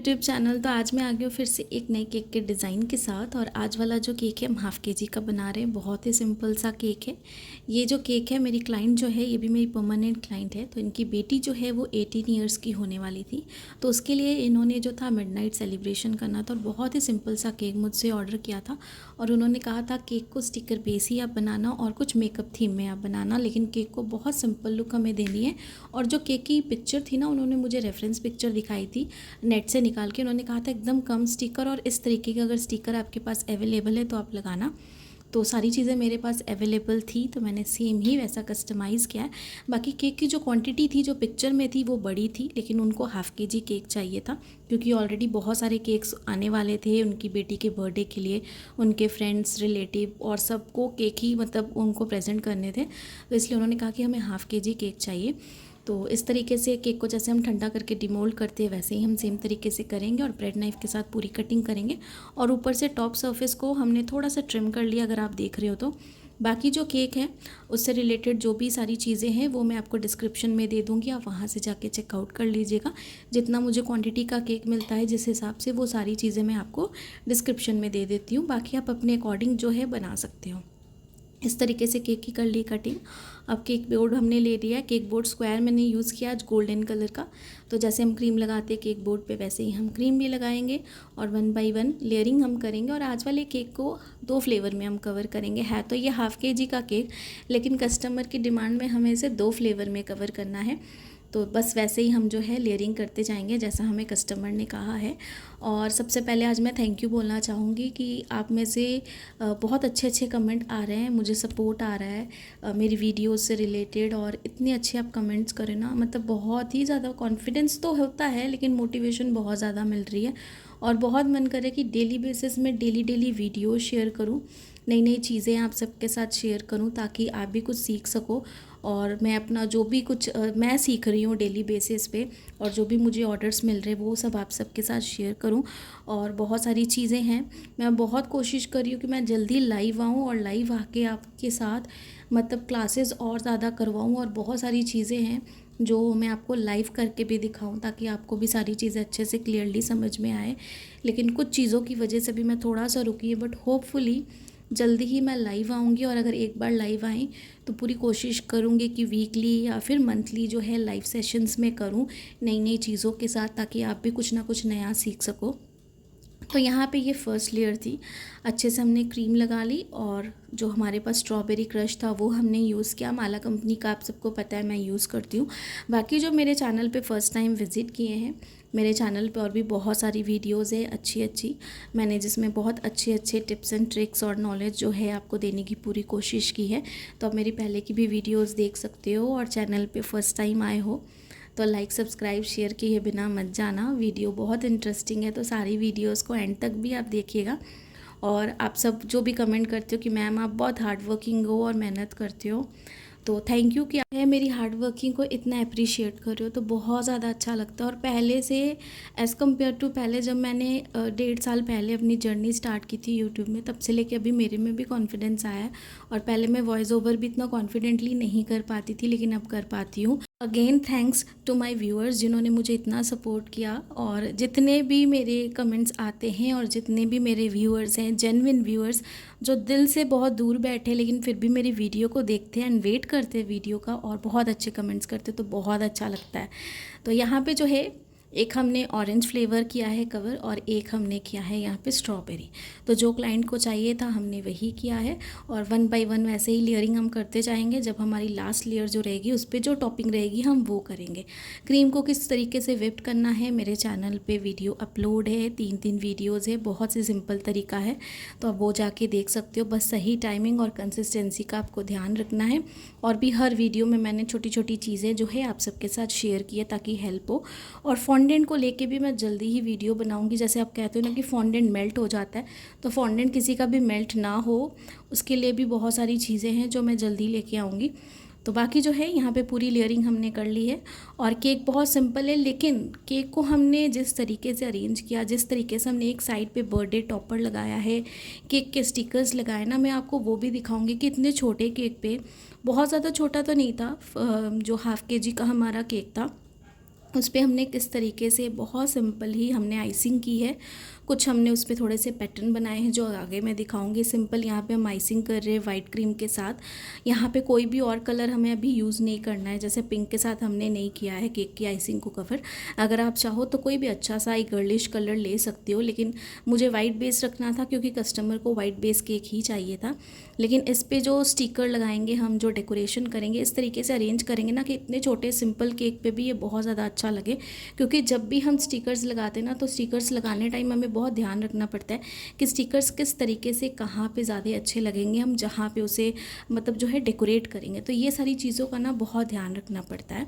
YouTube channel. तो आज मैं आ गई हूँ फिर से एक नए केक के डिज़ाइन के साथ। और आज वाला जो केक है हम हाफ़ के जी का बना रहे हैं। बहुत ही सिंपल सा केक है। ये जो केक है, मेरी क्लाइंट जो है ये भी मेरी परमानेंट क्लाइंट है। तो इनकी बेटी जो है वो 18 ईयर्स की होने वाली थी। तो उसके लिए इन्होंने जो था मिडनाइट सेलिब्रेशन करना था और बहुत ही सिंपल सा केक मुझसे ऑर्डर किया था। और उन्होंने कहा था केक को स्टिकर बेस ही आप बनाना और कुछ मेकअप थीम में आप बनाना, लेकिन केक को बहुत सिंपल लुक हमें देनी है। और जो केक की पिक्चर थी ना, उन्होंने मुझे रेफरेंस पिक्चर दिखाई थी नेट से निकाल के। उन्होंने कहा था एकदम कम स्टिकर और इस तरीके का अगर स्टिकर आपके पास अवेलेबल है तो आप लगाना। तो सारी चीज़ें मेरे पास अवेलेबल थी, तो मैंने सेम ही वैसा कस्टमाइज़ किया है। बाकी केक की जो क्वांटिटी थी जो पिक्चर में थी वो बड़ी थी, लेकिन उनको हाफ़ के जी केक चाहिए था क्योंकि ऑलरेडी बहुत सारे केक्स आने वाले थे उनकी बेटी के बर्थडे के लिए। उनके फ्रेंड्स, रिलेटिव और सबको केक ही मतलब उनको प्रेजेंट करने थे। तो इसलिए उन्होंने कहा कि हमें हाफ़ के जी केक चाहिए। तो इस तरीके से केक को जैसे हम ठंडा करके डिमोल्ड करते हैं वैसे ही हम सेम तरीके से करेंगे और ब्रेड नाइफ़ के साथ पूरी कटिंग करेंगे। और ऊपर से टॉप सरफेस को हमने थोड़ा सा ट्रिम कर लिया, अगर आप देख रहे हो तो। बाकी जो केक है उससे रिलेटेड जो भी सारी चीज़ें हैं वो मैं आपको डिस्क्रिप्शन में दे दूँगी, आप वहाँ से जाके चेकआउट कर लीजिएगा। जितना मुझे क्वांटिटी का केक मिलता है जिस हिसाब से, वो सारी चीज़ें मैं आपको डिस्क्रिप्शन में दे देती हूँ। बाकी आप अपने अकॉर्डिंग जो है बना सकते हो। इस तरीके से केक की कर ली कटिंग। अब केक बोर्ड हमने ले लिया है। केक बोर्ड स्क्वायर मैंने यूज़ किया आज गोल्डन कलर का। तो जैसे हम क्रीम लगाते हैं केक बोर्ड पे वैसे ही हम क्रीम भी लगाएंगे और 1 बाय 1 लेयरिंग हम करेंगे। और आज वाले केक को 2 फ्लेवर में हम कवर करेंगे। है तो ये हाफ़ के जी का केक, लेकिन कस्टमर की डिमांड में हमें इसे 2 फ्लेवर में कवर करना है। तो बस वैसे ही हम जो है लेयरिंग करते जाएंगे जैसा हमें कस्टमर ने कहा है। और सबसे पहले आज मैं थैंक यू बोलना चाहूँगी कि आप में से बहुत अच्छे अच्छे कमेंट आ रहे हैं, मुझे सपोर्ट आ रहा है मेरी वीडियोस से रिलेटेड। और इतने अच्छे आप कमेंट्स करें ना, मतलब बहुत ही ज़्यादा कॉन्फिडेंस तो होता है लेकिन मोटिवेशन बहुत ज़्यादा मिल रही है। और बहुत मन करे कि डेली बेसिस में डेली वीडियो शेयर करूँ, नई नई चीज़ें आप सबके साथ शेयर करूँ ताकि आप भी कुछ सीख सको। और मैं अपना जो भी कुछ मैं सीख रही हूँ डेली बेसिस पे और जो भी मुझे ऑर्डर्स मिल रहे हैं वो सब आप सबके साथ शेयर करूँ। और बहुत सारी चीज़ें हैं, मैं बहुत कोशिश कर रही हूँ कि मैं जल्दी लाइव आऊँ और लाइव आके आपके साथ मतलब क्लासेस और ज़्यादा करवाऊँ। और बहुत सारी चीज़ें हैं जो मैं आपको लाइव करके भी दिखाऊं ताकि आपको भी सारी चीज़ें अच्छे से क्लियरली समझ में आए। लेकिन कुछ चीज़ों की वजह से भी मैं थोड़ा सा रुकी है, बट होपफुली जल्दी ही मैं लाइव आऊँगी। और अगर एक बार लाइव आई तो पूरी कोशिश करूँगी कि वीकली या फिर मंथली जो है लाइव सेशंस में करूँ नई नई चीज़ों के साथ, ताकि आप भी कुछ ना कुछ नया सीख सको। तो यहाँ पे ये फर्स्ट लेयर थी, अच्छे से हमने क्रीम लगा ली और जो हमारे पास स्ट्रॉबेरी क्रश था वो हमने यूज़ किया। माला कंपनी का आप सबको पता है मैं यूज़ करती हूँ। बाकी जो मेरे चैनल पे फर्स्ट टाइम विज़िट किए हैं, मेरे चैनल पे और भी बहुत सारी वीडियोज़ है अच्छी अच्छी मैंने, जिसमें बहुत अच्छे अच्छे टिप्स एंड ट्रिक्स और नॉलेज जो है आपको देने की पूरी कोशिश की है। तो आप मेरी पहले की भी वीडियोज़ देख सकते हो। और चैनल पर फर्स्ट टाइम आए हो तो लाइक सब्सक्राइब शेयर किए बिना मत जाना, वीडियो बहुत इंटरेस्टिंग है। तो सारी वीडियोस को एंड तक भी आप देखिएगा। और आप सब जो भी कमेंट करते हो कि मैम आप बहुत हार्ड वर्किंग हो और मेहनत करते हो, तो थैंक यू कि आप मेरी हार्ड वर्किंग को इतना अप्रिशिएट कर रहे हो, तो बहुत ज़्यादा अच्छा लगता है। और पहले से एज़ कम्पेयर टू पहले जब मैंने 1.5 साल पहले अपनी जर्नी स्टार्ट की थी यूट्यूब में, तब से लेके अभी मेरे में भी कॉन्फिडेंस आया है। और पहले मैं वॉइस ओवर भी इतना कॉन्फिडेंटली नहीं कर पाती थी, लेकिन अब कर पाती हूँ। Again thanks to my viewers जिन्होंने मुझे इतना सपोर्ट किया। और जितने भी मेरे कमेंट्स आते हैं और जितने भी मेरे व्यूअर्स हैं, जेन्युइन व्यूअर्स जो दिल से बहुत दूर बैठे लेकिन फिर भी मेरी वीडियो को देखते हैं एंड वेट करते हैं वीडियो का और बहुत अच्छे कमेंट्स करते, तो बहुत अच्छा लगता है। तो यहाँ पे जो है एक हमने ऑरेंज फ्लेवर किया है कवर और एक हमने किया है यहाँ पे स्ट्रॉबेरी। तो जो क्लाइंट को चाहिए था हमने वही किया है। और 1 बाय 1 वैसे ही लेयरिंग हम करते जाएंगे। जब हमारी लास्ट लेयर जो रहेगी उस पर जो टॉपिंग रहेगी हम वो करेंगे। क्रीम को किस तरीके से विप्ड करना है मेरे चैनल पे वीडियो अपलोड है, 3 वीडियोज़ है, बहुत ही सिंपल तरीका है, तो आप वो जाके देख सकते हो। बस सही टाइमिंग और कंसिस्टेंसी का आपको ध्यान रखना है। और भी हर वीडियो में मैंने छोटी छोटी चीज़ें जो है आप सबके साथ शेयर की है ताकि हेल्प हो। और फॉन्डेंट को लेके भी मैं जल्दी ही वीडियो बनाऊंगी। जैसे आप कहते हो ना कि फॉन्डेंट मेल्ट हो जाता है, तो फॉन्डेंट किसी का भी मेल्ट ना हो उसके लिए भी बहुत सारी चीज़ें हैं जो मैं जल्दी लेके आऊँगी। तो बाकी जो है यहाँ पे पूरी लेयरिंग हमने कर ली है। और केक बहुत सिंपल है, लेकिन केक को हमने जिस तरीके से अरेंज किया, जिस तरीके से हमने एक साइड पे बर्थडे टॉपर लगाया है, केक के स्टिकर्स लगाए ना, मैं आपको वो भी दिखाऊंगी कि इतने छोटे केक पे, बहुत ज़्यादा छोटा तो नहीं था, जो हाफ़ के जी का हमारा केक था, उस पे हमने किस तरीके से बहुत सिंपल ही हमने आइसिंग की है। कुछ हमने उस पे थोड़े से पैटर्न बनाए हैं जो आगे मैं दिखाऊंगी। सिंपल यहाँ पे हम आइसिंग कर रहे हैं वाइट क्रीम के साथ। यहाँ पे कोई भी और कलर हमें अभी यूज़ नहीं करना है, जैसे पिंक के साथ हमने नहीं किया है केक की आइसिंग को कवर। अगर आप चाहो तो कोई भी अच्छा सा एक गर्लिश कलर ले सकते हो, लेकिन मुझे वाइट बेस रखना था क्योंकि कस्टमर को वाइट बेस केक ही चाहिए था। लेकिन इस पर जो स्टिकर लगाएंगे हम, जो डेकोरेशन करेंगे, इस तरीके से अरेंज करेंगे ना कि इतने छोटे सिंपल केक पे भी ये बहुत ज़्यादा अच्छा लगे। क्योंकि जब भी हम स्टिकर्स लगाते हैं ना, तो स्टिकर्स लगाने टाइम हमें बहुत ध्यान रखना पड़ता है कि स्टिकर्स किस तरीके से कहाँ पे ज़्यादा अच्छे लगेंगे, हम जहाँ पे उसे मतलब जो है डेकोरेट करेंगे। तो ये सारी चीज़ों का ना बहुत ध्यान रखना पड़ता है।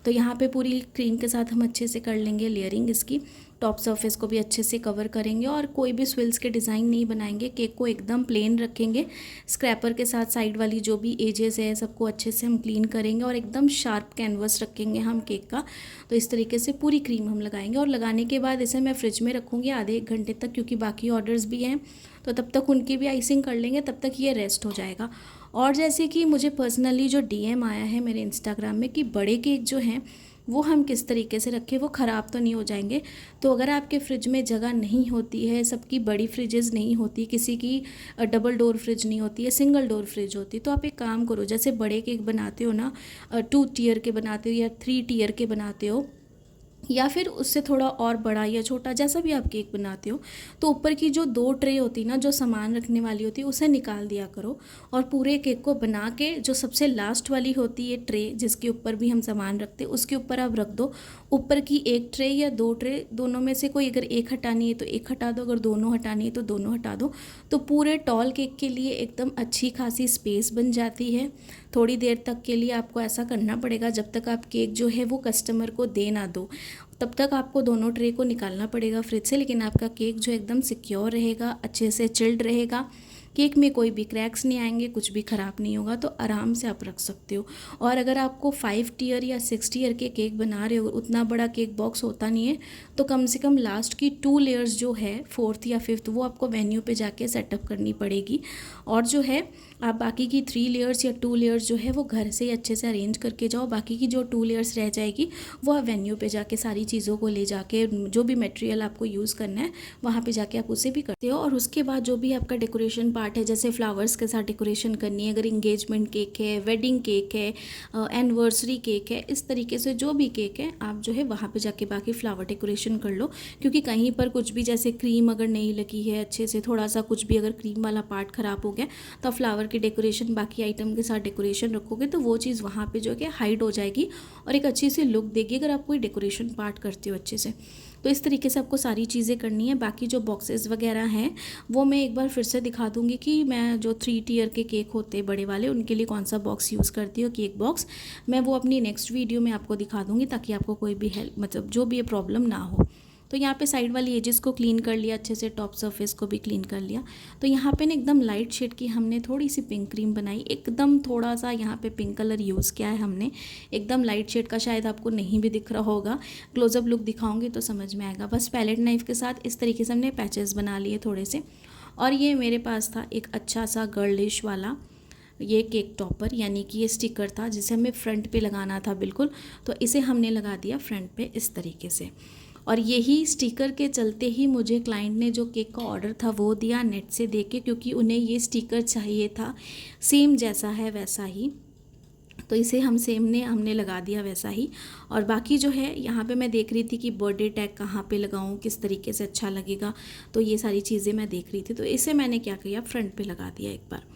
तो यहाँ पे पूरी क्रीम के साथ हम अच्छे से कर लेंगे लेयरिंग इसकी। टॉप सरफेस को भी अच्छे से कवर करेंगे और कोई भी स्विल्स के डिज़ाइन नहीं बनाएंगे। केक को एकदम प्लेन रखेंगे। स्क्रैपर के साथ साइड वाली जो भी एजेस है सबको अच्छे से हम क्लीन करेंगे और एकदम शार्प कैनवस रखेंगे हम केक का। तो इस तरीके से पूरी क्रीम हम लगाएंगे और लगाने के बाद इसे मैं फ्रिज में रखूँगी आधे 1 घंटे तक, क्योंकि बाकी ऑर्डर्स भी हैं तो तब तक उनकी भी आइसिंग कर लेंगे, तब तक ये रेस्ट हो जाएगा। और जैसे कि मुझे पर्सनली जो डीएम आया है मेरे इंस्टाग्राम में कि बड़े केक जो हैं वो हम किस तरीके से रखें, वो ख़राब तो नहीं हो जाएंगे। तो अगर आपके फ्रिज में जगह नहीं होती है, सबकी बड़ी फ्रिजेज़ नहीं होती, किसी की डबल डोर फ्रिज नहीं होती है, सिंगल डोर फ्रिज होती, तो आप एक काम करो, जैसे बड़े केक बनाते हो ना, 2 टियर के बनाते हो या 3 टियर के बनाते हो, या फिर उससे थोड़ा और बड़ा या छोटा जैसा भी आप केक बनाते हो, तो ऊपर की जो 2 ट्रे होती ना, जो सामान रखने वाली होती है, उसे निकाल दिया करो और पूरे केक को बना के जो सबसे लास्ट वाली होती है ट्रे जिसके ऊपर भी हम सामान रखते हैं, उसके ऊपर आप रख दो। ऊपर की 1 ट्रे या 2 ट्रे, दोनों में से कोई अगर एक हटानी है तो एक हटा दो, अगर दोनों हटानी है तो दोनों हटा दो। तो पूरे टॉल केक के लिए एकदम अच्छी खासी स्पेस बन जाती है। थोड़ी देर तक के लिए आपको ऐसा करना पड़ेगा, जब तक आप केक जो है वो कस्टमर को दे ना दो, तब तक आपको दोनों ट्रे को निकालना पड़ेगा फ्रिज से। लेकिन आपका केक जो एकदम सिक्योर रहेगा, अच्छे से चिल्ड रहेगा, केक में कोई भी क्रैक्स नहीं आएंगे, कुछ भी ख़राब नहीं होगा, तो आराम से आप रख सकते हो। और अगर आपको 5 टियर या 6 टियर के केक बना रहे हो, उतना बड़ा केक बॉक्स होता नहीं है, तो कम से कम लास्ट की 2 लेयर्स जो है, 4th या 5th, वो आपको वेन्यू पे जाके सेटअप करनी पड़ेगी। और जो है आप बाकी की 3 लेयर्स या 2 लेयर्स जो है वो घर से ही अच्छे से अरेंज करके जाओ। बाकी की जो 2 लेयर्स रह जाएगी वो आप वेन्यू पे जाके सारी चीज़ों को ले जाके, जो भी मटेरियल आपको यूज़ करना है वहाँ पे जाके आप उसे भी करते हो। और उसके बाद जो भी आपका डेकोरेशन पार्ट है, जैसे फ्लावर्स के साथ डेकोरेशन करनी है, अगर इंगेजमेंट केक है, वेडिंग केक है, एनिवर्सरी केक है, इस तरीके से जो भी केक है आप जो है वहाँ पे जाके बाकी फ्लावर डेकोरेशन कर लो। क्योंकि कहीं पर कुछ भी, जैसे क्रीम अगर नहीं लगी है अच्छे से, थोड़ा सा कुछ भी अगर क्रीम वाला पार्ट ख़राब हो गया, तो फ्लावर की डेकोरेशन बाकी आइटम के साथ डेकोरेशन रखोगे तो वो चीज़ वहाँ पे जो है हाइड हो जाएगी और एक अच्छी सी लुक देगी अगर आप कोई डेकोरेशन पार्ट करते हो अच्छे से। तो इस तरीके से आपको सारी चीज़ें करनी है। बाकी जो बॉक्सेस वगैरह हैं वो मैं एक बार फिर से दिखा दूंगी कि मैं जो 3 टियर के केक होते हैं बड़े वाले, उनके लिए कौन सा बॉक्स यूज़ करती हूँ, केक बॉक्स। मैं वो अपनी नेक्स्ट वीडियो में आपको दिखा दूँगी ताकि आपको कोई भी हेल्प, मतलब जो भी ये प्रॉब्लम ना हो। तो यहाँ पे साइड वाली एजेस को क्लीन कर लिया अच्छे से, टॉप सरफेस को भी क्लीन कर लिया। तो यहाँ पे ना एकदम लाइट शेड की हमने थोड़ी सी पिंक क्रीम बनाई, एकदम थोड़ा सा यहाँ पे पिंक कलर यूज़ किया है हमने, एकदम लाइट शेड का, शायद आपको नहीं भी दिख रहा होगा, क्लोजअप लुक दिखाऊंगी तो समझ में आएगा। बस पैलेट नाइफ के साथ इस तरीके से हमने पैचेस बना लिए थोड़े से। और ये मेरे पास था एक अच्छा सा गर्लिश वाला ये केक टॉपर, यानी कि ये स्टिकर था जिसे हमें फ्रंट पे लगाना था बिल्कुल, तो इसे हमने लगा दिया फ्रंट पे इस तरीके से। और यही स्टिकर के चलते ही मुझे क्लाइंट ने जो केक का ऑर्डर था वो दिया नेट से देख के, क्योंकि उन्हें ये स्टिकर चाहिए था सेम जैसा है वैसा ही, तो इसे हमने लगा दिया वैसा ही। और बाकी जो है यहाँ पे मैं देख रही थी कि बर्थडे टैग कहाँ पे लगाऊँ, किस तरीके से अच्छा लगेगा, तो ये सारी चीज़ें मैं देख रही थी, तो इसे मैंने क्या किया, फ्रंट पे लगा दिया एक बार।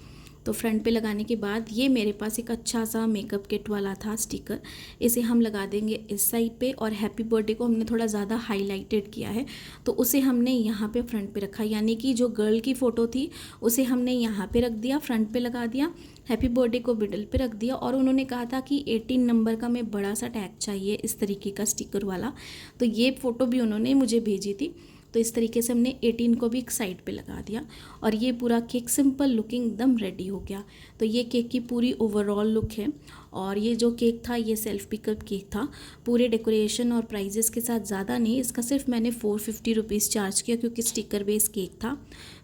तो फ्रंट पे लगाने के बाद ये मेरे पास एक अच्छा सा मेकअप किट वाला था स्टिकर, इसे हम लगा देंगे इस साइड पे। और हैप्पी बर्थडे को हमने थोड़ा ज़्यादा हाईलाइटेड किया है तो उसे हमने यहाँ पे फ्रंट पे रखा, यानी कि जो गर्ल की फ़ोटो थी उसे हमने यहाँ पे रख दिया, फ्रंट पे लगा दिया, हैप्पी बर्थडे को मिडल पे रख दिया। और उन्होंने कहा था कि 18 नंबर का मैं बड़ा सा टैग चाहिए इस तरीके का स्टिकर वाला, तो ये फ़ोटो भी उन्होंने मुझे भेजी थी। तो इस तरीके से हमने 18 को भी एक साइड पे लगा दिया और ये पूरा केक सिंपल लुकिंग एकदम रेडी हो गया। तो ये केक की पूरी ओवरऑल लुक है। और ये जो केक था ये सेल्फ पिकअप केक था, पूरे डेकोरेशन और प्राइजेस के साथ ज़्यादा नहीं, इसका सिर्फ मैंने 450 रुपीज़ चार्ज किया क्योंकि स्टिकर बेस केक था।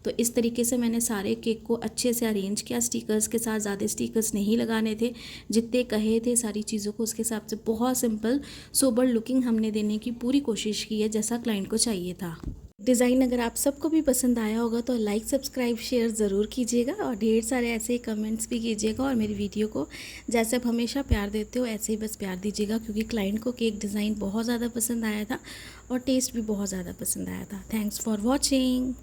तो इस तरीके से मैंने सारे केक को अच्छे से अरेंज किया, स्टिकर्स के साथ, ज़्यादा स्टिकर्स नहीं लगाने थे, जितने कहे थे सारी चीज़ों को उसके हिसाब से बहुत सिंपल सोबर लुकिंग हमने देने की पूरी कोशिश की है जैसा क्लाइंट को चाहिए था। डिज़ाइन अगर आप सबको भी पसंद आया होगा तो लाइक सब्सक्राइब शेयर ज़रूर कीजिएगा और ढेर सारे ऐसे ही कमेंट्स भी कीजिएगा, और मेरी वीडियो को जैसे आप हमेशा प्यार देते हो ऐसे ही बस प्यार दीजिएगा, क्योंकि क्लाइंट को केक डिज़ाइन बहुत ज़्यादा पसंद आया था और टेस्ट भी बहुत ज़्यादा पसंद आया था। Thanks for watching.